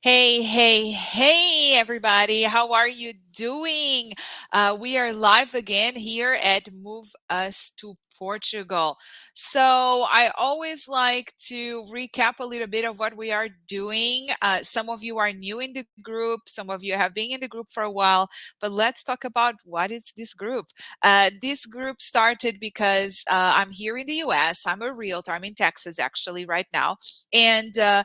Hey, everybody. How are you doing? We are live again here at Move Us to Portugal. So, I always like to recap a little bit of what we are doing. Some of you are new in the group, some of you have been in the group for a while, but let's talk about what is this group. This group started because I'm here in the US. I'm a realtor. I'm in Texas actually right now. And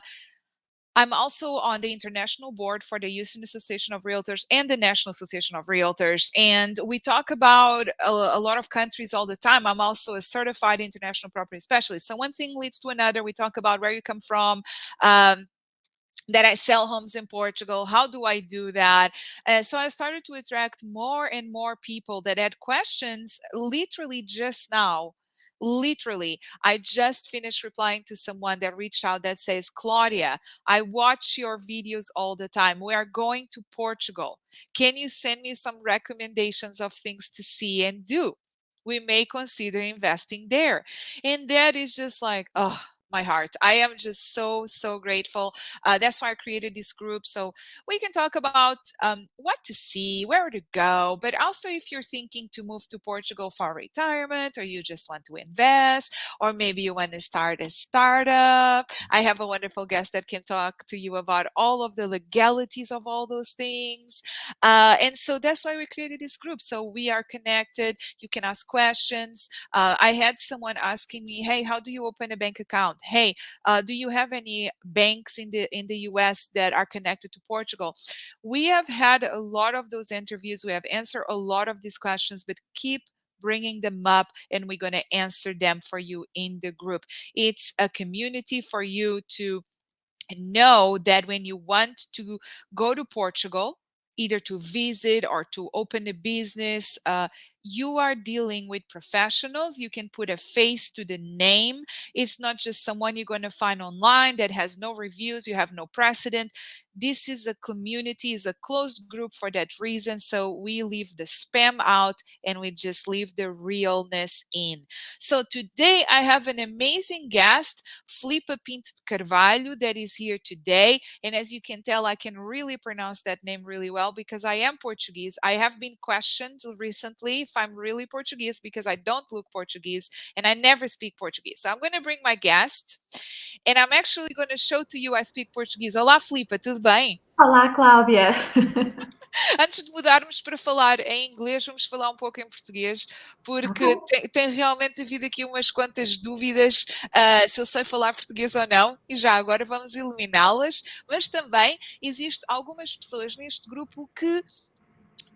I'm also on the international board for the Houston Association of Realtors and the National Association of Realtors. And we talk about a lot of countries all the time. I'm also a certified international property specialist. So one thing leads to another. We talk about where you come from. That I sell homes in Portugal. How do I do that? So I started to attract more and more people that had questions literally just now. Literally, I just finished replying to someone that reached out that says, Claudia, I watch your videos all the time. We are going to Portugal. Can you send me some recommendations of things to see and do? We may consider investing there. And that is just like, oh, my heart. I am just so grateful. That's why I created this group so we can talk about what to see, where to go, but also if you're thinking to move to Portugal for retirement, or you just want to invest, or maybe you want to start a startup. I have a wonderful guest that can talk to you about all of the legalities of all those things. And so that's why we created this group. So we are connected. You can ask questions. I had someone asking me, hey, how do you open a bank account? Hey, do you have any banks in the US that are connected to Portugal? We have had a lot of those interviews. We have answered a lot of these questions, but keep bringing them up and we're going to answer them for you in the group. It's a community for you to know that when you want to go to Portugal, either to visit or to open a business, you are dealing with professionals. You can put a face to the name. It's not just someone you're going to find online that has no reviews, you have no precedent. This is a community, is a closed group for that reason. So we leave the spam out and we just leave the realness in. So today I have an amazing guest, Filipa Pinto de Carvalho, that is here today. And as you can tell, I can really pronounce that name really well because I am Portuguese. I have been questioned recently if I'm really Portuguese because I don't look Portuguese and I never speak Portuguese. So I'm going to bring my guest and I'm actually going to show to you I speak Portuguese. Olá, Filipa, tudo bem? Olá, Cláudia! Antes de mudarmos para falar em inglês, vamos falar um pouco em português, porque Ok. tem realmente havido aqui umas quantas dúvidas se eu sei falar português ou não, e já agora vamos eliminá-las, mas também existe algumas pessoas neste grupo que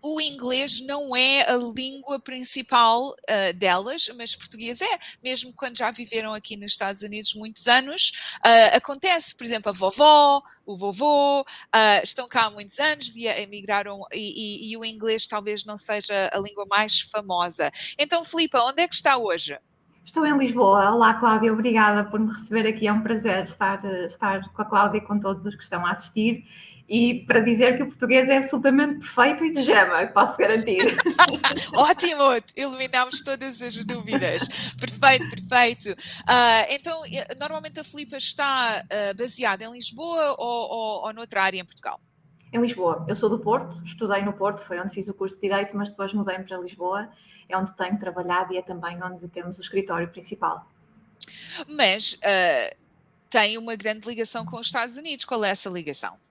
o inglês não é a língua principal delas, mas português é. Mesmo quando já viveram aqui nos Estados Unidos muitos anos, acontece. Por exemplo, a vovó, o vovô, estão cá há muitos anos, emigraram e o inglês talvez não seja a língua mais famosa. Então, Filipa, onde é que está hoje? Estou em Lisboa. Olá, Cláudia, obrigada por me receber aqui. É um prazer estar com a Cláudia e com todos os que estão a assistir. E para dizer que o português é absolutamente perfeito e de gema, posso garantir. Ótimo, eliminamos todas as dúvidas. Perfeito. Então, normalmente a Filipa está baseada em Lisboa ou noutra área em Portugal? Em Lisboa. Eu sou do Porto, estudei no Porto, foi onde fiz o curso de Direito, mas depois mudei-me para Lisboa, é onde tenho trabalhado e é também onde temos o escritório principal. Mas tem uma grande ligação com os Estados Unidos. Qual é essa ligação?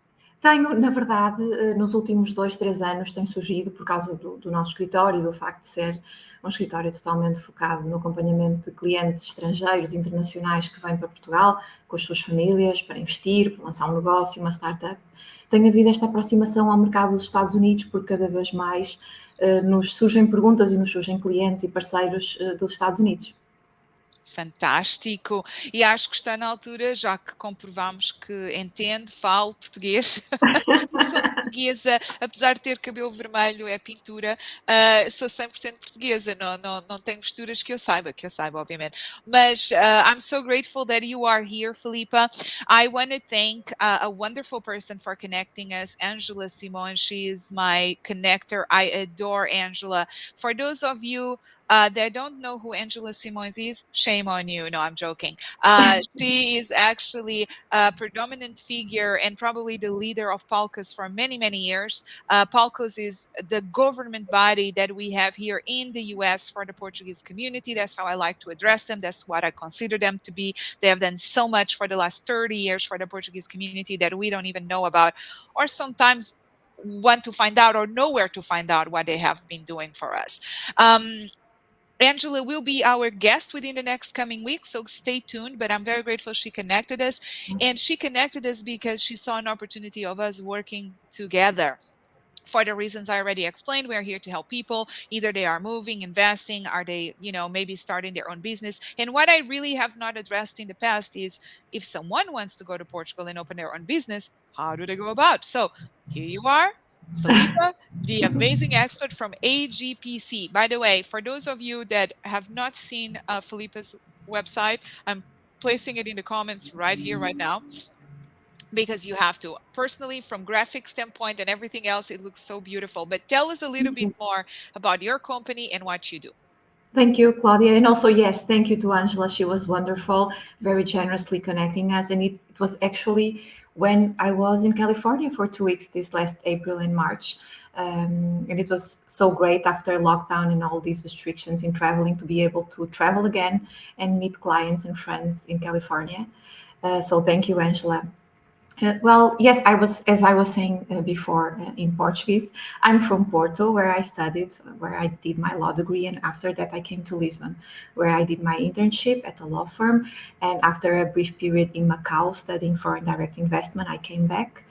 Tenho, na verdade, nos últimos 2-3 anos tem surgido, por causa do nosso escritório e do facto de ser um escritório totalmente focado no acompanhamento de clientes estrangeiros, internacionais que vêm para Portugal com as suas famílias para investir, para lançar um negócio, uma startup. Tem havido esta aproximação ao mercado dos Estados Unidos porque cada vez mais nos surgem perguntas e nos surgem clientes e parceiros dos Estados Unidos. Fantástico. E acho que está na altura, já que comprovamos que entende, fala português. Eu sou portuguesa, apesar de ter cabelo vermelho, é pintura, sou 100% portuguesa, não tenho misturas que eu saiba, obviamente. Mas I'm so grateful that you are here, Filipa. I want to thank a wonderful person for connecting us, Angela Simon. She is my connector. I adore Angela. For those of you They don't know who Angela Simons is. Shame on you. No, I'm joking. She is actually a predominant figure and probably the leader of Palcos for many, many years. Palcos is the government body that we have here in the US for the Portuguese community. That's how I like to address them. That's what I consider them to be. They have done so much for the last 30 years for the Portuguese community that we don't even know about, or sometimes want to find out or know where to find out what they have been doing for us. Angela will be our guest within the next coming week, so stay tuned. But I'm very grateful she connected us. And she connected us because she saw an opportunity of us working together. For the reasons I already explained, we're here to help people. Either they are moving, investing, are they, maybe starting their own business. And what I really have not addressed in the past is if someone wants to go to Portugal and open their own business, how do they go about? So here you are, Filipa, the amazing expert from AGPC. By the way, for those of you that have not seen Filipa's website, I'm placing it in the comments right here, right now, because you have to. Personally, from graphic standpoint and everything else, it looks so beautiful. But tell us a little bit more about your company and what you do. Thank you, Claudia. And also, yes, thank you to Angela. She was wonderful, very generously connecting us. And it was actually when I was in California for 2 weeks this last April and March. And it was so great after lockdown and all these restrictions in traveling to be able to travel again and meet clients and friends in California. So thank you, Angela. Well, yes, as I was saying before in Portuguese, I'm from Porto, where I studied, where I did my law degree. And after that, I came to Lisbon, where I did my internship at a law firm. And after a brief period in Macau studying foreign direct investment, I came back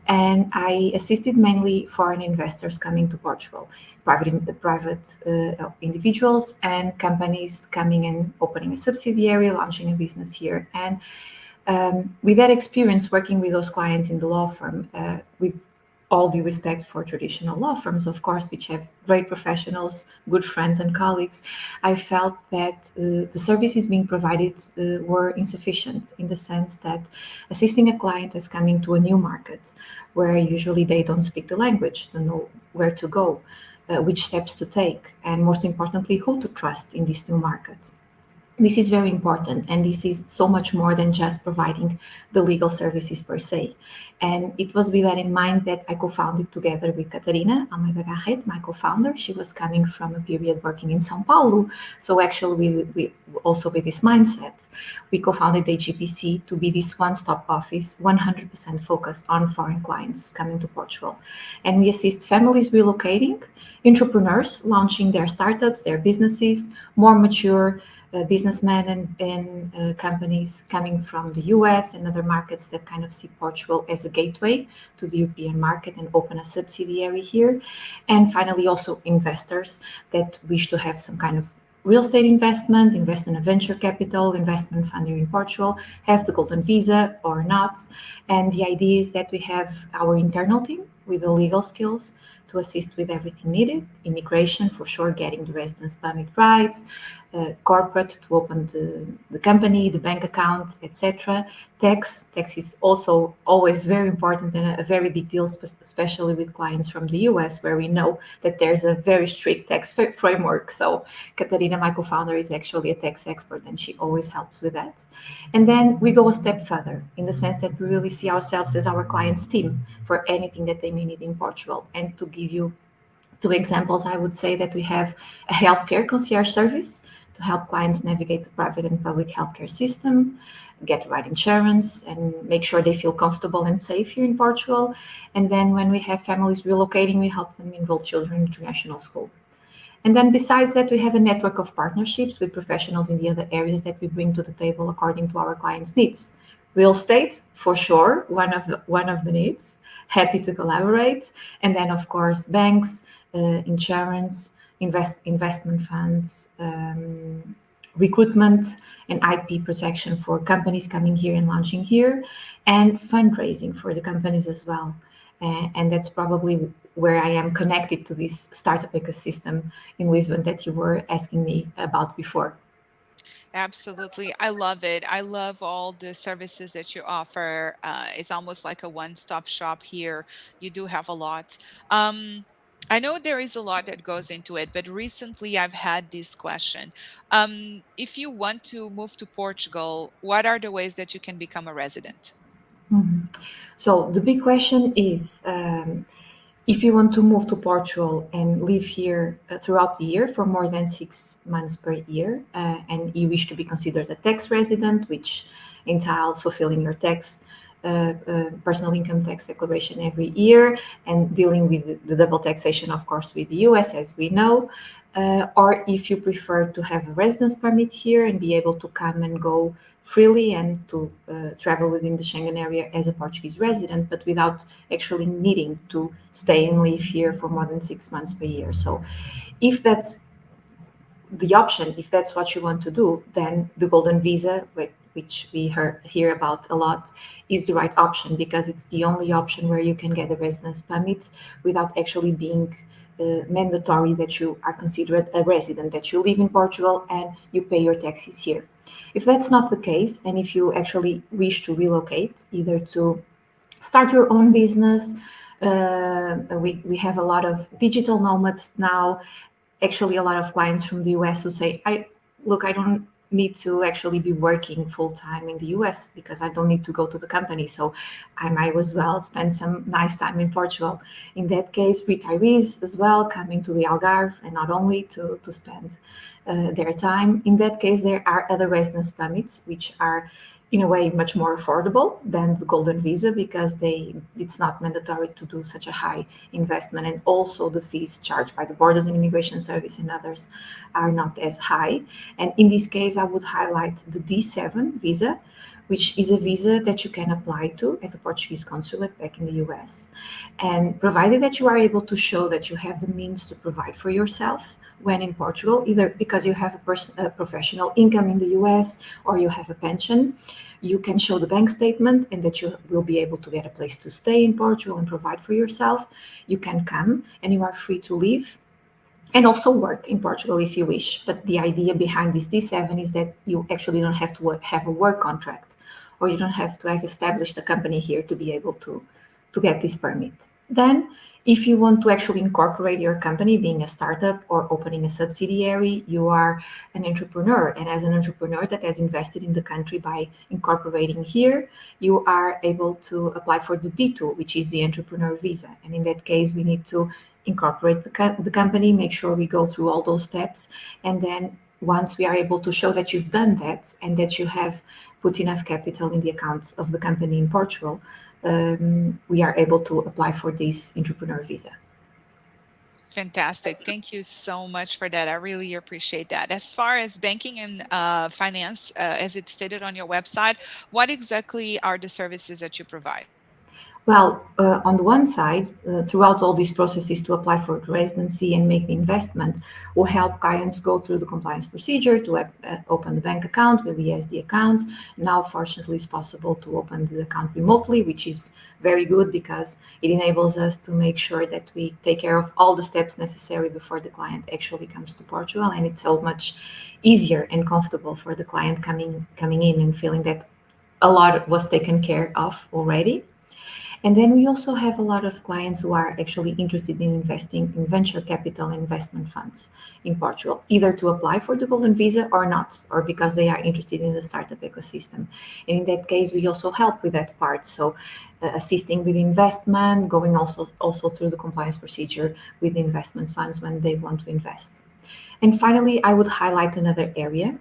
and I assisted mainly foreign investors coming to Portugal, private individuals and companies coming and opening a subsidiary, launching a business here. And with that experience working with those clients in the law firm, with all due respect for traditional law firms, of course, which have great professionals, good friends and colleagues, I felt that the services being provided were insufficient in the sense that assisting a client that's coming to a new market where usually they don't speak the language, don't know where to go, which steps to take, and most importantly, who to trust in this new market. This is very important, and this is so much more than just providing the legal services per se. And it was with that in mind that I co-founded together with Catarina Almeida Garret, my co-founder. She was coming from a period working in São Paulo. So actually, we also with this mindset, we co-founded AGPC to be this one-stop office, 100% focused on foreign clients coming to Portugal. And we assist families relocating, entrepreneurs launching their startups, their businesses, more mature businessmen and companies coming from the US and other markets that kind of see Portugal as a gateway to the European market and open a subsidiary here. And finally, also investors that wish to have some kind of real estate investment, invest in a venture capital investment fund here in Portugal, have the golden visa or not. And the idea is that we have our internal team with the legal skills to assist with everything needed, immigration for sure, getting the residence permit right, corporate to open the company, the bank account, etc. Tax is also always very important and a very big deal, especially with clients from the US, where we know that there's a very strict tax framework. So Catarina, my co-founder, is actually a tax expert, and she always helps with that. And then we go a step further in the sense that we really see ourselves as our clients' team for anything that they may need in Portugal. And to give you two examples, I would say that we have a healthcare concierge service to help clients navigate the private and public healthcare system, get the right insurance, and make sure they feel comfortable and safe here in Portugal. And then when we have families relocating, we help them enroll children in international school. And then besides that, we have a network of partnerships with professionals in the other areas that we bring to the table according to our clients' needs. Real estate, for sure, one of the needs. Happy to collaborate. And then, of course, banks, insurance, investment funds, recruitment and IP protection for companies coming here and launching here, and fundraising for the companies as well. And that's probably where I am connected to this startup ecosystem in Lisbon that you were asking me about before. Absolutely. I love it. I love all the services that you offer. It's almost like a one-stop shop here. You do have a lot. Um, I know there is a lot that goes into it, but recently I've had this question. If you want to move to Portugal, what are the ways that you can become a resident? Mhm. So the big question is, if you want to move to Portugal and live here throughout the year for more than 6 months per year, and you wish to be considered a tax resident, which entails fulfilling your personal income tax declaration every year and dealing with the double taxation, of course, with the US, as we know, or if you prefer to have a residence permit here and be able to come and go freely and to travel within the Schengen area as a Portuguese resident, but without actually needing to stay and live here for more than 6 months per year. So, if that's the option, if that's what you want to do, then the golden visa, which we hear about a lot, is the right option because it's the only option where you can get a residence permit without actually being mandatory that you are considered a resident, that you live in Portugal and you pay your taxes here. If that's not the case, and if you actually wish to relocate, either to start your own business, we have a lot of digital nomads now, actually a lot of clients from the US who say, I don't need to actually be working full time in the US because I don't need to go to the company. So I might as well spend some nice time in Portugal. In that case, retirees as well coming to the Algarve and not only to spend their time. In that case, there are other residence permits, which are in a way much more affordable than the golden visa because it's not mandatory to do such a high investment, and also the fees charged by the borders and immigration service and others are not as high. And in this case I would highlight the D7 visa, which is a visa that you can apply to at the Portuguese consulate back in the US, and provided that you are able to show that you have the means to provide for yourself when in Portugal, either because you have a professional income in the US or you have a pension, you can show the bank statement and that you will be able to get a place to stay in Portugal and provide for yourself. You can come and you are free to leave and also work in Portugal if you wish. But the idea behind this D7 is that you actually don't have to have a work contract, or you don't have to have established a company here to be able to get this permit. Then, if you want to actually incorporate your company, being a startup or opening a subsidiary, you are an entrepreneur. And as an entrepreneur that has invested in the country by incorporating here, you are able to apply for the D2, which is the entrepreneur visa. And in that case, we need to incorporate the company, make sure we go through all those steps. And then once we are able to show that you've done that and that you have put enough capital in the account of the company in Portugal, we are able to apply for this entrepreneur visa. Fantastic. Thank you so much for that. I really appreciate that. As far as banking and finance, as it's stated on your website, what exactly are the services that you provide? Well, on the one side, throughout all these processes to apply for residency and make the investment, will help clients go through the compliance procedure to open the bank account, with the SD account. Now, fortunately, it's possible to open the account remotely, which is very good because it enables us to make sure that we take care of all the steps necessary before the client actually comes to Portugal, and it's so much easier and comfortable for the client coming in and feeling that a lot was taken care of already. And then we also have a lot of clients who are actually interested in investing in venture capital investment funds in Portugal, either to apply for the golden visa or not, or because they are interested in the startup ecosystem. And in that case, we also help with that part. So assisting with investment, going also through the compliance procedure with the investment funds when they want to invest. And finally, I would highlight another area.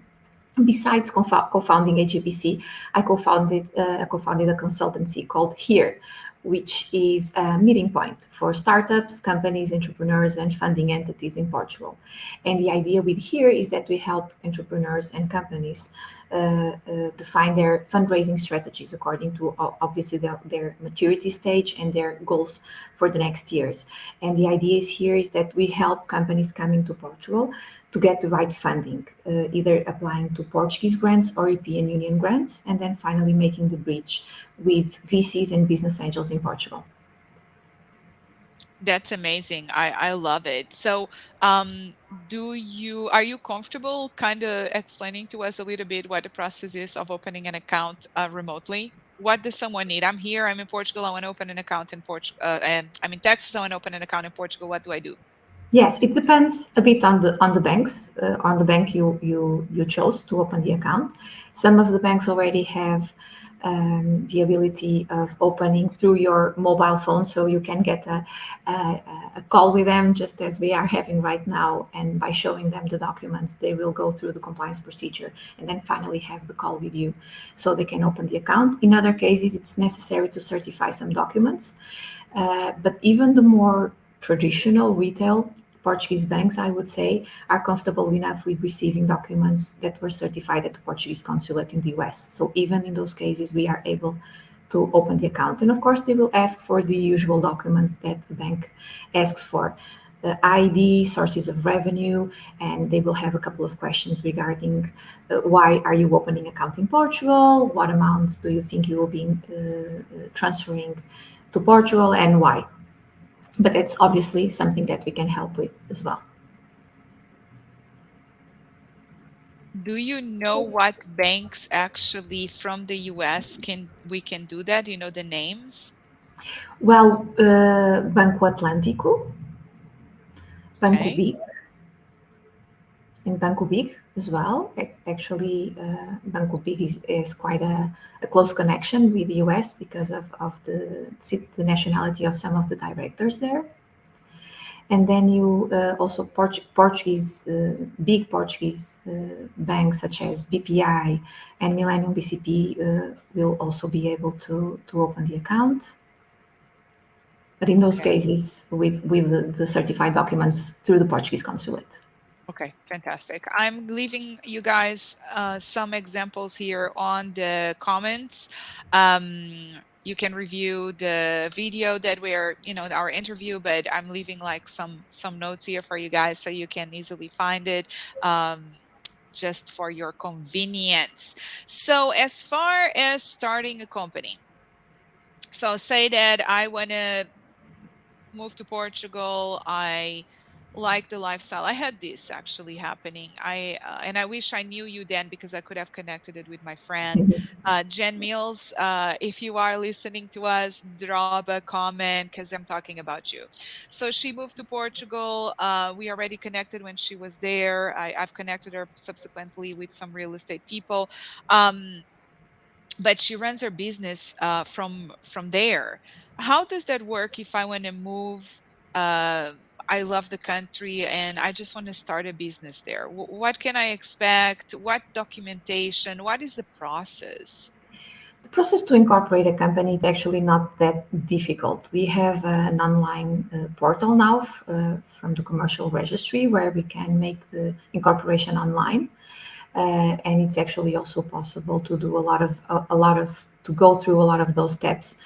Besides co-founding AGPC, I co-founded a consultancy called Here, which is a meeting point for startups, companies, entrepreneurs, and funding entities in Portugal. And the idea with Here is that we help entrepreneurs and companies define their fundraising strategies according to obviously their maturity stage and their goals for the next years. And the idea is here is that we help companies coming to Portugal to get the right funding, either applying to Portuguese grants or European Union grants, and then finally making the bridge with VCs and business angels in Portugal. That's amazing. I love it. So, are you comfortable kind of explaining to us a little bit what the process is of opening an account remotely? What does someone need? I'm here. I'm in Portugal. I want to open an account in Portugal. And I'm in Texas. I want to open an account in Portugal. What do I do? Yes, it depends a bit on the banks, on the bank you chose to open the account. Some of the banks already have the ability of opening through your mobile phone, so you can get a call with them just as we are having right now. And by showing them the documents, they will go through the compliance procedure and then finally have the call with you, so they can open the account. In other cases, it's necessary to certify some documents, but even the more traditional retail Portuguese banks, I would say, are comfortable enough with receiving documents that were certified at the Portuguese consulate in the US. So even in those cases, we are able to open the account. And of course, they will ask for the usual documents that the bank asks for. The ID, sources of revenue, and they will have a couple of questions regarding why are you opening account in Portugal? What amounts do you think you will be transferring to Portugal, and why? But it's obviously something that we can help with as well. Do you know what banks actually from the US can do that? You know the names? Well, Banco Atlântico, Banco Okay. Big, and Banco Big as well. Actually, Banco Big is quite a close connection with the US because of the nationality of some of the directors there. And then you also Portuguese, big Portuguese banks such as BPI and Millennium BCP will also be able to open the account. But in those Okay. cases, with the certified documents through the Portuguese consulate. Okay, fantastic. I'm leaving you guys some examples here on the comments. You can review the video that we're, our interview, but I'm leaving like some notes here for you guys so you can easily find it. Just for your convenience. So, as far as starting a company, so say that I want to moved to Portugal. I like the lifestyle. I had this actually happening. And I wish I knew you then because I could have connected it with my friend Jen Mills. If you are listening to us, drop a comment because I'm talking about you. So she moved to Portugal. We already connected when she was there. I've connected her subsequently with some real estate people. Um, but she runs her business from there. How does that work if I want to move? Uh, I love the country and I just want to start a business there. What can I expect? What documentation? What is the process? The process to incorporate a company is actually not that difficult. We have an online portal now from the commercial registry where we can make the incorporation online. And it's actually also possible to do to go through a lot of those steps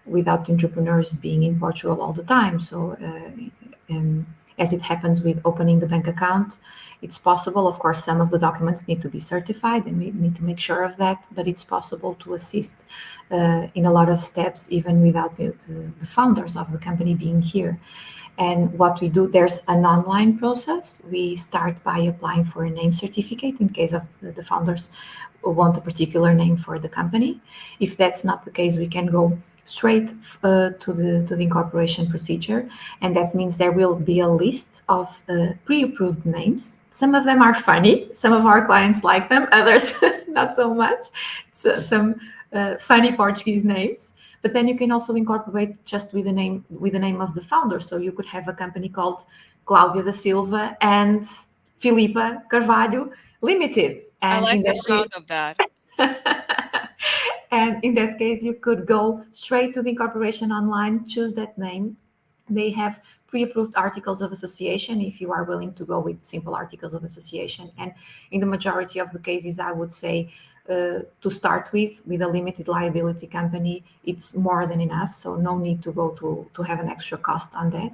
without entrepreneurs being in Portugal all the time. So as it happens with opening the bank account, it's possible. Of course, some of the documents need to be certified, and we need to make sure of that. But it's possible to assist in a lot of steps, even without the founders of the company being here. And what we do, there's an online process. We start by applying for a name certificate in case of the founders want a particular name for the company. If that's not the case, we can go straight to the incorporation procedure, and that means there will be a list of pre-approved names. Some of them are funny. Some of our clients like them. Others not so much. So some funny Portuguese names. But then you can also incorporate just with the name of the founder. So you could have a company called Cláudia da Silva and Filipa Carvalho Limited. I And like in the that sound case, of that. and in that case, you could go straight to the incorporation online, choose that name. They have pre-approved articles of association if you are willing to go with simple articles of association. And in the majority of the cases, I would say to start with a limited liability company, it's more than enough. So no need to go to have an extra cost on that.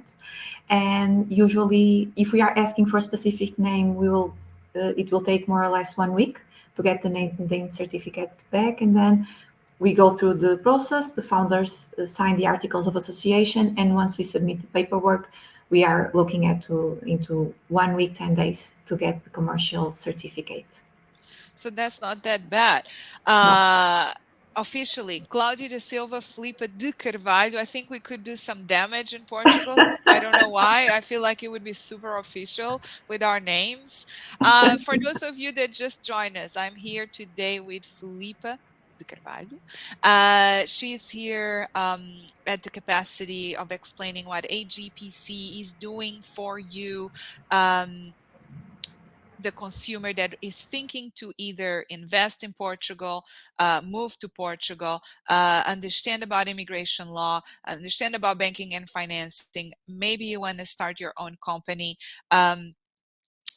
And usually, if we are asking for a specific name, it will take more or less 1 week to get the name certificate back, and then we go through the process. The founders sign the articles of association, and once we submit the paperwork, we are looking into 1 week, 10 days to get the commercial certificate. So that's not that bad. No. Officially, Cláudia da Silva, Filipa de Carvalho. I think we could do some damage in Portugal. I don't know why. I feel like it would be super official with our names. For those of you that just joined us, I'm here today with Filipa de Carvalho. She's here at the capacity of explaining what AGPC is doing for you. The consumer that is thinking to either invest in Portugal, move to Portugal, understand about immigration law, understand about banking and financing. Maybe you want to start your own company.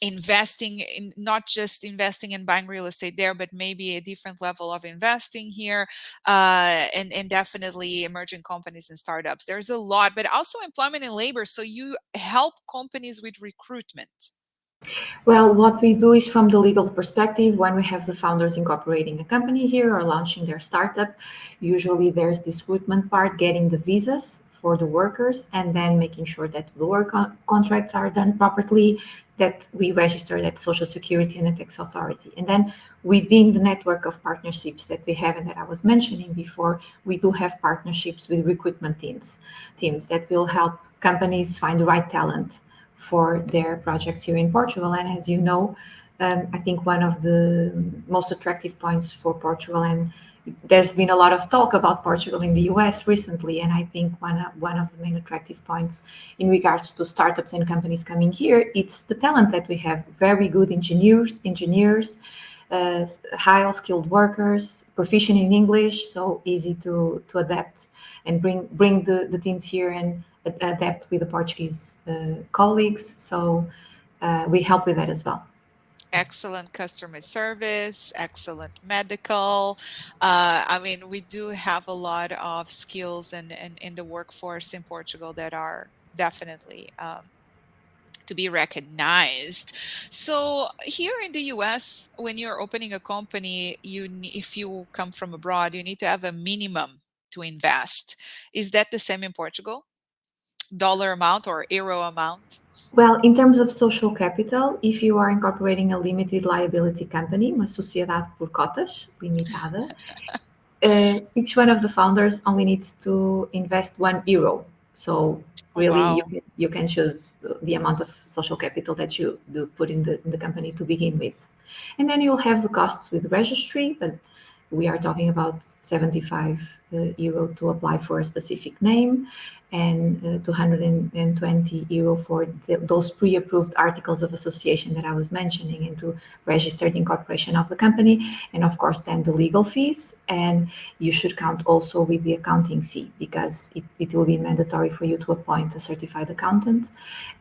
Investing in, not just investing in buying real estate there, but maybe a different level of investing here, and definitely emerging companies and startups. There's a lot, but also employment and labor. So you help companies with recruitment. Well, what we do is from the legal perspective, when we have the founders incorporating a company here or launching their startup, usually there's this recruitment part, getting the visas for the workers, and then making sure that the work contracts are done properly, that we register at Social Security and the Tax Authority. And then within the network of partnerships that we have and that I was mentioning before, we do have partnerships with recruitment teams that will help companies find the right talent for their projects here in Portugal. And as you know, I think one of the most attractive points for Portugal, and there's been a lot of talk about Portugal in the US recently, and I think one of the main attractive points in regards to startups and companies coming here, it's the talent that we have. Very good engineers, highly skilled workers, proficient in English, so easy to adapt and bring the teams here and adapt with the Portuguese colleagues. So we help with that as well. Excellent customer service, excellent medical. I mean, we do have a lot of skills in the workforce in Portugal that are definitely to be recognized. So here in the US, when you're opening a company, if you come from abroad, you need to have a minimum to invest. Is that the same in Portugal? Dollar amount or euro amount? Well, in terms of social capital, if you are incorporating a limited liability company, uma sociedade por cotas limitada, each one of the founders only needs to invest €1. So Oh, really, wow. you can choose the amount of social capital that you do put in the company to begin with. And then you'll have the costs with registry, but we are talking about €75 to apply for a specific name, and €220 for those pre-approved articles of association that I was mentioning, and to register the incorporation of the company, and of course then the legal fees. And you should count also with the accounting fee, because it will be mandatory for you to appoint a certified accountant,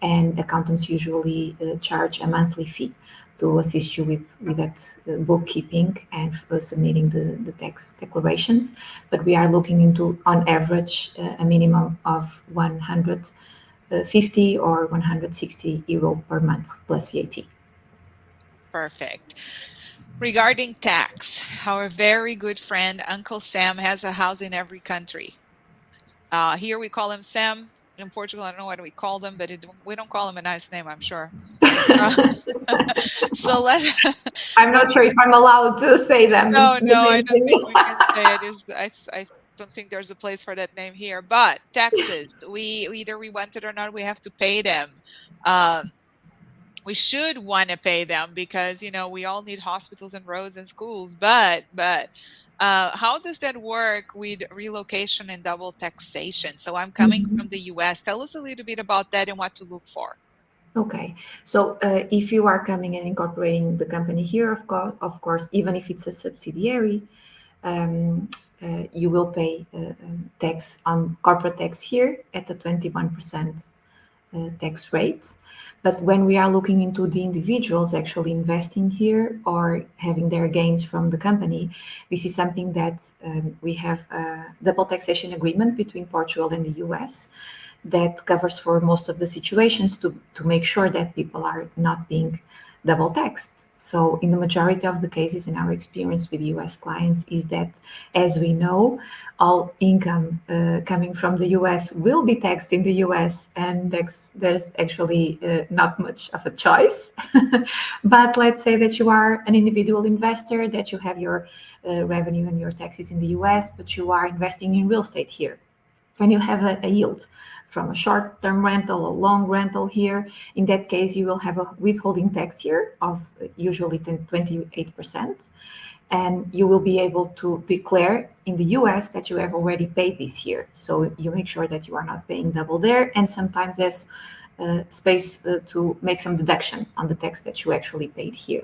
and accountants usually charge a monthly fee to assist you with that bookkeeping and submitting the tax declarations. But we are looking into, on average, a minimum of €150 or €160 per month plus VAT. Perfect. Regarding tax, our very good friend Uncle Sam has a house in every country. Here we call him Sam. In Portugal, I don't know what we call them, but we don't call him a nice name, I'm sure. So I'm not sure if I'm allowed to say them. No, I don't think we can say it. I don't think there's a place for that name here. But taxes, either we want it or not, we have to pay them. We should want to pay them because we all need hospitals and roads and schools. But how does that work with relocation and double taxation? So I'm coming from the US. Tell us a little bit about that and what to look for. Okay, so if you are coming and incorporating the company here, of course, even if it's a subsidiary, you will pay tax on corporate tax here at the 21% tax rate. But when we are looking into the individuals actually investing here or having their gains from the company, this is something that we have a double taxation agreement between Portugal and the US that covers for most of the situations to make sure that people are not being double taxed. So in the majority of the cases, in our experience with US clients, is that, as we know, all income coming from the US will be taxed in the US, and there's actually not much of a choice. But let's say that you are an individual investor, that you have your revenue and your taxes in the US, but you are investing in real estate here, and you have a yield from a short-term rental, a long rental here. In that case, you will have a withholding tax here of usually 28%, and you will be able to declare in the US that you have already paid this year. So you make sure that you are not paying double there, and sometimes there's space to make some deduction on the tax that you actually paid here.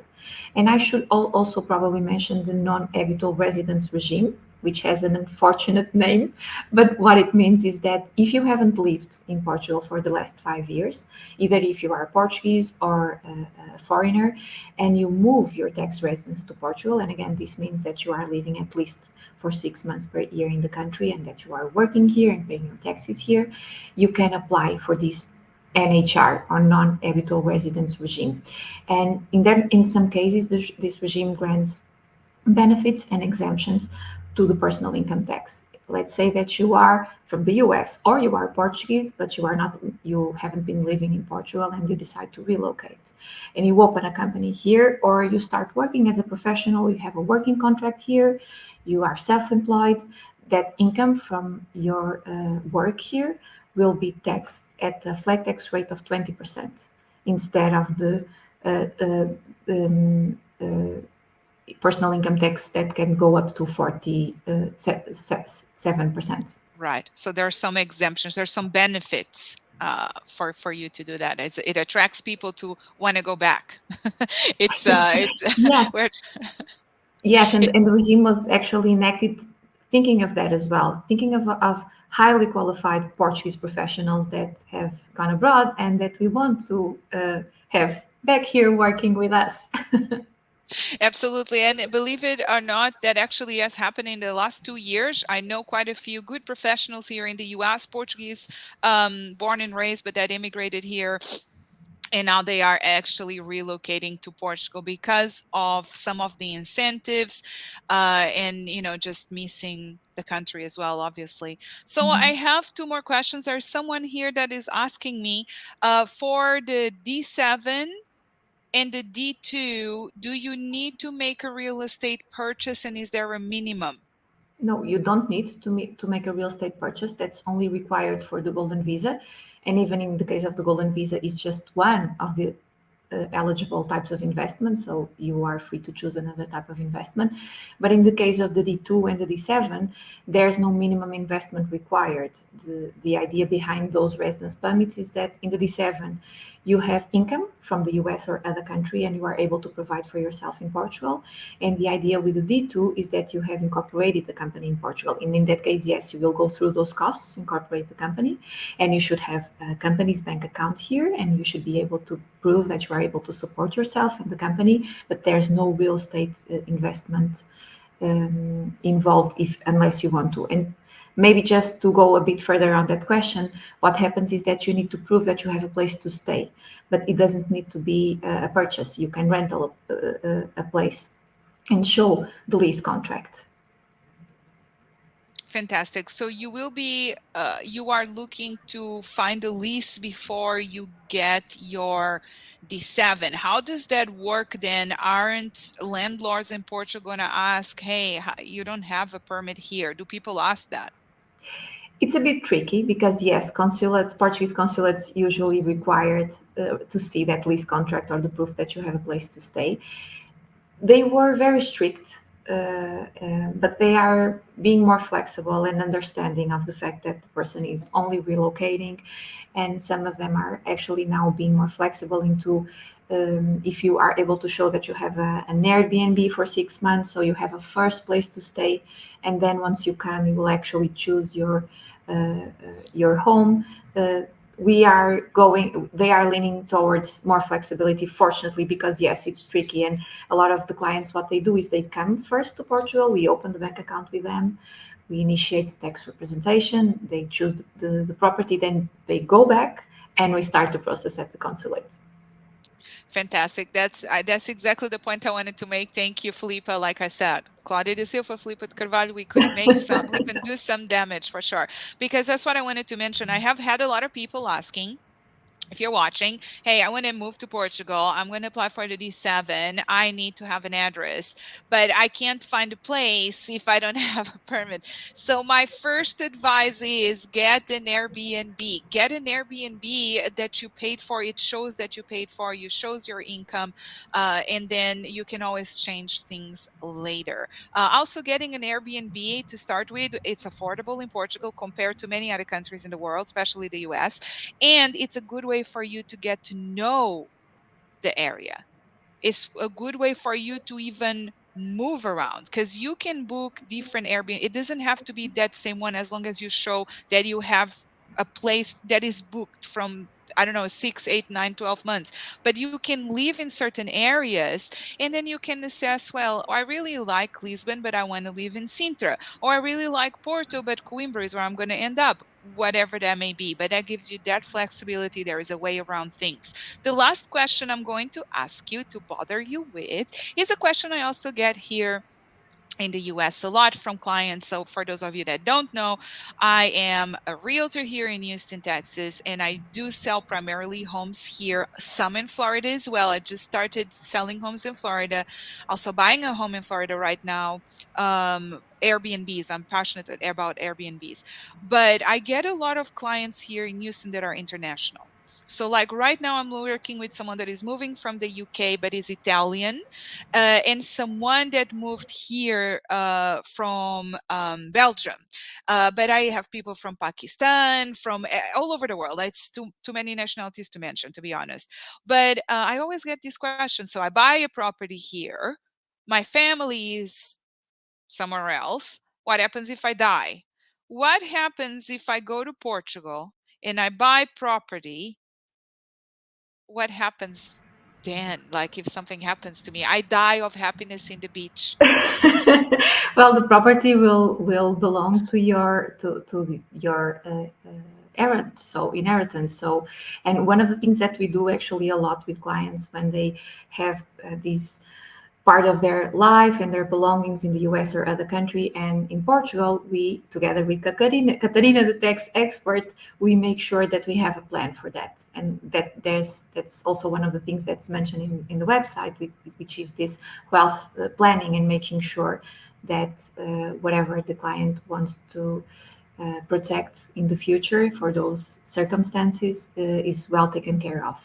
And I should also probably mention the non-habitual residence regime, which has an unfortunate name, but what it means is that if you haven't lived in Portugal for the last 5 years, either if you are Portuguese or a foreigner, and you move your tax residence to Portugal, and again, this means that you are living at least for 6 months per year in the country and that you are working here and paying your taxes here, you can apply for this NHR, or non-habitual residence regime. And in some cases, this regime grants benefits and exemptions to the personal income tax. Let's say that you are from the US or you are Portuguese, but you haven't been living in Portugal and you decide to relocate. And you open a company here, or you start working as a professional, you have a working contract here, you are self-employed. That income from your work here will be taxed at a flat tax rate of 20% instead of the uh, uh, um, personal income tax that can go up to 47%. Right. So there are some exemptions. There's some benefits for you to do that. It attracts people to want to go back. Yes, we're yes, and the regime was actually enacted thinking of that as well, thinking of highly qualified Portuguese professionals that have gone abroad and that we want to have back here working with us. Absolutely. And believe it or not, that actually has happened in the last 2 years. I know quite a few good professionals here in the US, Portuguese, born and raised, but that immigrated here. And now they are actually relocating to Portugal because of some of the incentives and, just missing the country as well, obviously. So I have two more questions. There's someone here that is asking me for the D7 and the D2, do you need to make a real estate purchase, and is there a minimum? No, you don't need to make a real estate purchase. That's only required for the Golden Visa. And even in the case of the Golden Visa, it's just one of the eligible types of investment. So you are free to choose another type of investment. But in the case of the D2 and the D7, there's no minimum investment required. The idea behind those residence permits is that in the D7, you have income from the US or other country and you are able to provide for yourself in Portugal. And the idea with the D2 is that you have incorporated the company in Portugal. And in that case, yes, you will go through those costs, incorporate the company, and you should have a company's bank account here, and you should be able to prove that you are able to support yourself and the company, but there's no real estate investment involved unless you want to. And maybe just to go a bit further on that question, what happens is that you need to prove that you have a place to stay, but it doesn't need to be a purchase. You can rent a place and show the lease contract. Fantastic. So you are looking to find a lease before you get your D7. How does that work then? Aren't landlords in Portugal going to ask, hey, you don't have a permit here? Do people ask that? It's a bit tricky because yes, Portuguese consulates usually required to see that lease contract or the proof that you have a place to stay. They were very strict, but they are being more flexible and understanding of the fact that the person is only relocating, and some of them are actually now being more flexible into if you are able to show that you have an Airbnb for 6 months, so you have a first place to stay, and then once you come, you will actually choose your home. They are leaning towards more flexibility, fortunately, because yes, it's tricky. And a lot of the clients, what they do is they come first to Portugal, we open the bank account with them, we initiate the tax representation, they choose the property, then they go back and we start the process at the consulate. Fantastic. That's exactly the point I wanted to make. Thank you, Filipa. Like I said, Claudia de Silva, Filipa de Carvalho, we can do some damage for sure. Because that's what I wanted to mention. I have had a lot of people asking, if you're watching, hey, I want to move to Portugal. I'm going to apply for the D7. I need to have an address, but I can't find a place if I don't have a permit. So my first advice is get an Airbnb. Get an Airbnb that you paid for. It shows that you paid for. You shows your income, and then you can always change things later. Also, getting an Airbnb to start with, it's affordable in Portugal compared to many other countries in the world, especially the US, and it's a good way for you to get to know the area. It's a good way for you to even move around because you can book different Airbnb. It doesn't have to be that same one as long as you show that you have a place that is booked from, I don't know, 6, 8, 9, 12 months. But you can live in certain areas and then you can assess, well, I really like Lisbon, but I want to live in Sintra. Or I really like Porto, but Coimbra is where I'm going to end up, whatever that may be. But that gives you that flexibility. There is a way around things. The last question I'm going to ask you to bother you with is a question I also get here in the US a lot from clients. So, for those of you that don't know, I am a realtor here in Houston, Texas, and I do sell primarily homes here, some in Florida as well. I just started selling homes in Florida, also buying a home in Florida right now. Airbnbs, I'm passionate about Airbnbs, but I get a lot of clients here in Houston that are international. So, like right now, I'm working with someone that is moving from the UK but is Italian, and someone that moved here from Belgium. But I have people from Pakistan, from all over the world. It's too many nationalities to mention, to be honest. But I always get this question. So I buy a property here. My family is somewhere else. What happens if I die? What happens if I go to Portugal and I buy property? What happens then? Like if something happens to me, I die of happiness in the beach. Well, the property will belong to your errant, so inheritance. So, and one of the things that we do actually a lot with clients when they have these part of their life and their belongings in the US or other country. And in Portugal, we, together with Catarina, the tax expert, we make sure that we have a plan for that. And that's also one of the things that's mentioned in the website, which is this wealth planning and making sure that whatever the client wants to protect in the future for those circumstances is well taken care of.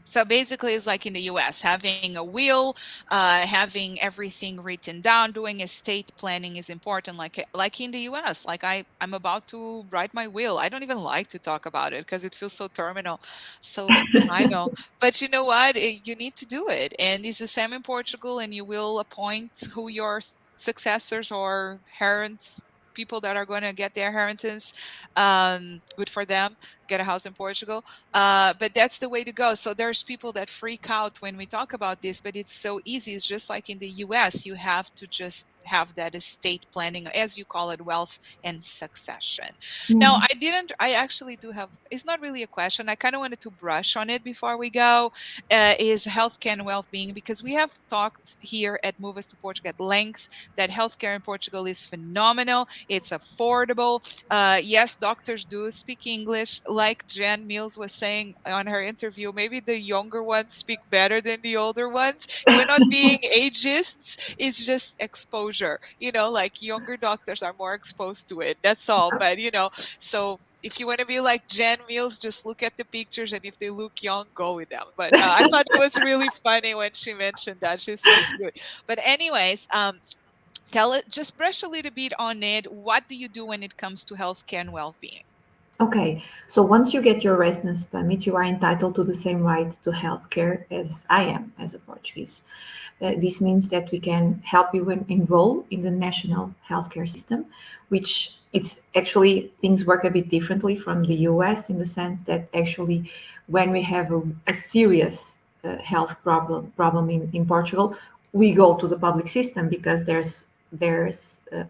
So basically, it's like in the US, having a will, having everything written down, doing estate planning is important. Like in the US, like I'm about to write my will. I don't even like to talk about it because it feels so terminal. So I know, but you know what? You need to do it, and it's the same in Portugal. And you will appoint who your successors or parents, people that are going to get their inheritance. Good for them. Get a house in Portugal, but that's the way to go. So there's people that freak out when we talk about this, but it's so easy. It's just like in the US, you have to just have that estate planning, as you call it, wealth and succession. Now, Mm. I actually do have, it's not really a question. I kind of wanted to brush on it before we go, is healthcare and well-being, because we have talked here at Move Us to Portugal at length that healthcare in Portugal is phenomenal. It's affordable. Yes, doctors do speak English. Like Jan Mills was saying on her interview, maybe the younger ones speak better than the older ones. We're not being ageists, it's just exposure. Like younger doctors are more exposed to it. That's all. But, so if you want to be like Jan Mills, just look at the pictures, and if they look young, go with them. But I thought it was really funny when she mentioned that. She's so cute. But anyways, tell it, just brush a little bit on it. What do you do when it comes to healthcare and well-being? Okay, so once you get your residence permit, you are entitled to the same rights to healthcare as I am as a Portuguese. This means that we can help you enroll in the national healthcare system, which it's actually things work a bit differently from the US in the sense that actually when we have a serious health problem in Portugal, we go to the public system because there's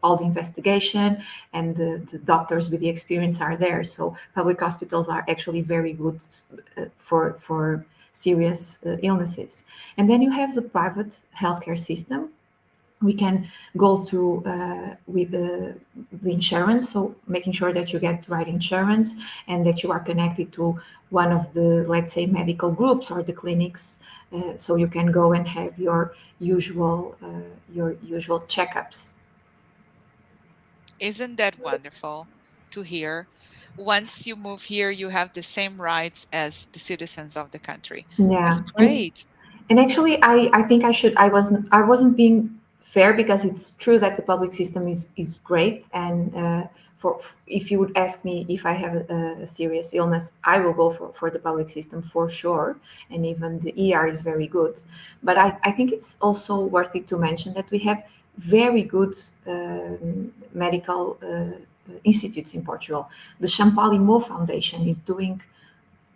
all the investigation and the doctors with the experience are there. So public hospitals are actually very good for serious illnesses. And then you have the private healthcare system. We can go through with the insurance, so making sure that you get the right insurance and that you are connected to one of the, let's say, medical groups or the clinics, so you can go and have your usual checkups. Isn't that wonderful to hear? Once you move here, you have the same rights as the citizens of the country. That's Yeah, great. and actually, I think I wasn't being fair, because it's true that the public system is great, and if you would ask me if I have a serious illness, I will go for the public system for sure, and even the ER is very good. But I think it's also worth it to mention that we have very good medical institutes in Portugal. The Champalimau Foundation is doing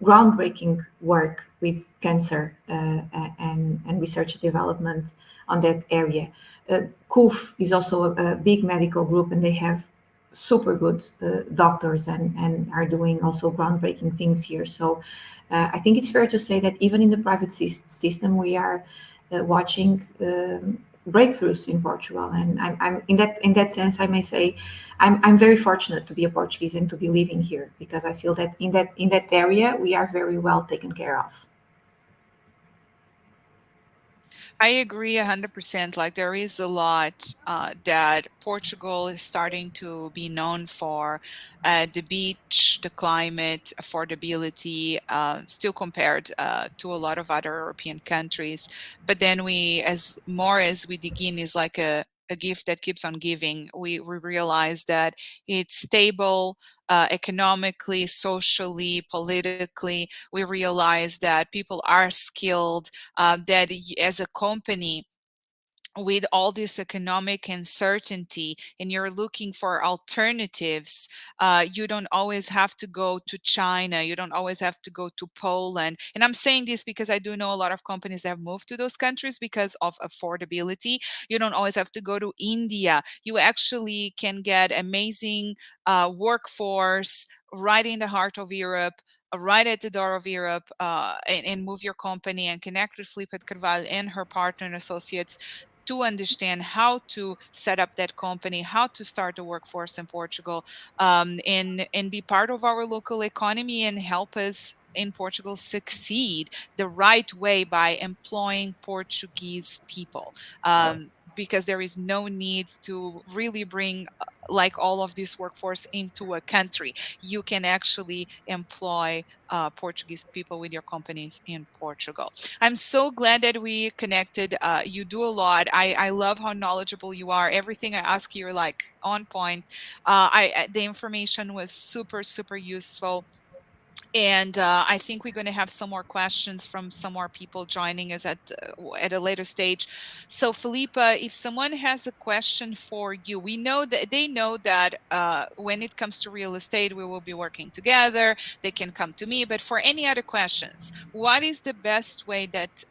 groundbreaking work with cancer and research development on that area. CUF is also a big medical group, and they have super good doctors and are doing also groundbreaking things here. So I think it's fair to say that even in the private system, we are watching breakthroughs in Portugal. And I'm in that sense, I may say I'm very fortunate to be a Portuguese and to be living here, because I feel that in that area we are very well taken care of. I agree 100%. Like there is a lot that Portugal is starting to be known for. The beach, the climate, affordability, still compared to a lot of other European countries. But then as more as we dig in, is like a gift that keeps on giving. We realize that it's stable economically, socially, politically. We realize that people are skilled, that as a company, with all this economic uncertainty and you're looking for alternatives, you don't always have to go to China, you don't always have to go to Poland. And I'm saying this because I do know a lot of companies that have moved to those countries because of affordability. You don't always have to go to India. You actually can get amazing workforce right in the heart of Europe, right at the door of Europe, and move your company and connect with Filipa Carvalho and her partner and associates to understand how to set up that company, how to start a workforce in Portugal, and be part of our local economy and help us in Portugal succeed the right way by employing Portuguese people. Because there is no need to really bring like all of this workforce into a country. You can actually employ Portuguese people with your companies in Portugal. I'm so glad that we connected. You do a lot. I love how knowledgeable you are. Everything I ask you, you're like on point. The information was super, super useful. And I think we're going to have some more questions from some more people joining us at a later stage. So, Filipa, if someone has a question for you, we know that they know that when it comes to real estate, we will be working together. They can come to me. But for any other questions, what is the best way that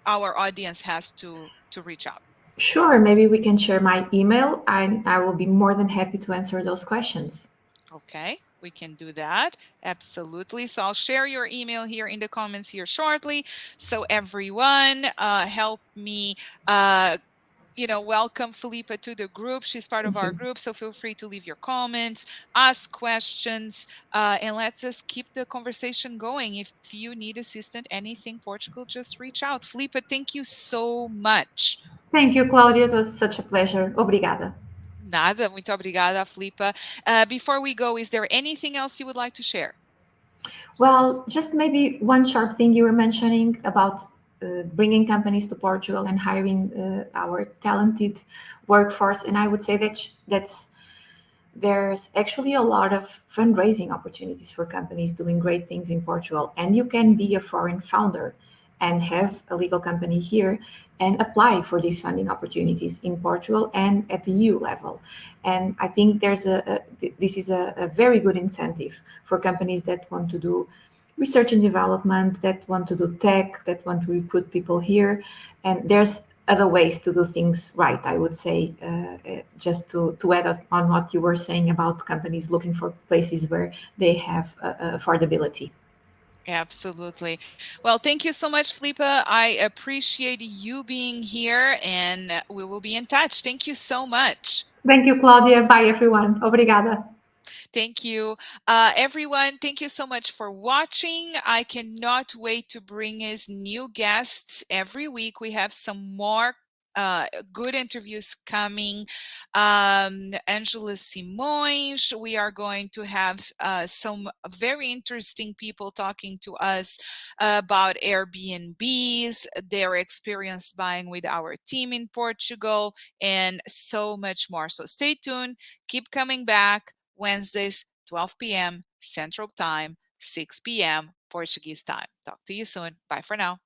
our audience has to reach out? Sure, maybe we can share my email, and I will be more than happy to answer those questions. Okay, we can do that. Absolutely. So I'll share your email here in the comments here shortly. So everyone, help me welcome Filipa to the group. She's part of Thank our you. group, so feel free to leave your comments, ask questions, and let's just keep the conversation going. If you need assistance, anything Portugal, just reach out. Filipa, thank you so much. Thank you, Claudia. It was such a pleasure. Obrigada. Nada, muito obrigada, Filipa. Before we go, is there anything else you would like to share? Well, just maybe one short thing you were mentioning about bringing companies to Portugal and hiring our talented workforce, and I would say that there's actually a lot of fundraising opportunities for companies doing great things in Portugal, and you can be a foreign founder and have a legal company here and apply for these funding opportunities in Portugal and at the EU level. And I think this is a very good incentive for companies that want to do research and development, that want to do tech, that want to recruit people here. And there's other ways to do things right, I would say, just to add on what you were saying about companies looking for places where they have affordability. Absolutely. Well, thank you so much, Filipa. I appreciate you being here, and we will be in touch. Thank you so much. Thank you, Cláudia. Bye, everyone. Obrigada. Thank you. Everyone, thank you so much for watching. I cannot wait to bring us new guests every week. We have some more good interviews coming. Angela Simões, we are going to have some very interesting people talking to us about Airbnbs, their experience buying with our team in Portugal, and so much more. So stay tuned, keep coming back. Wednesdays, 12 p.m. Central Time, 6 p.m. Portuguese time. Talk to you soon. Bye for now.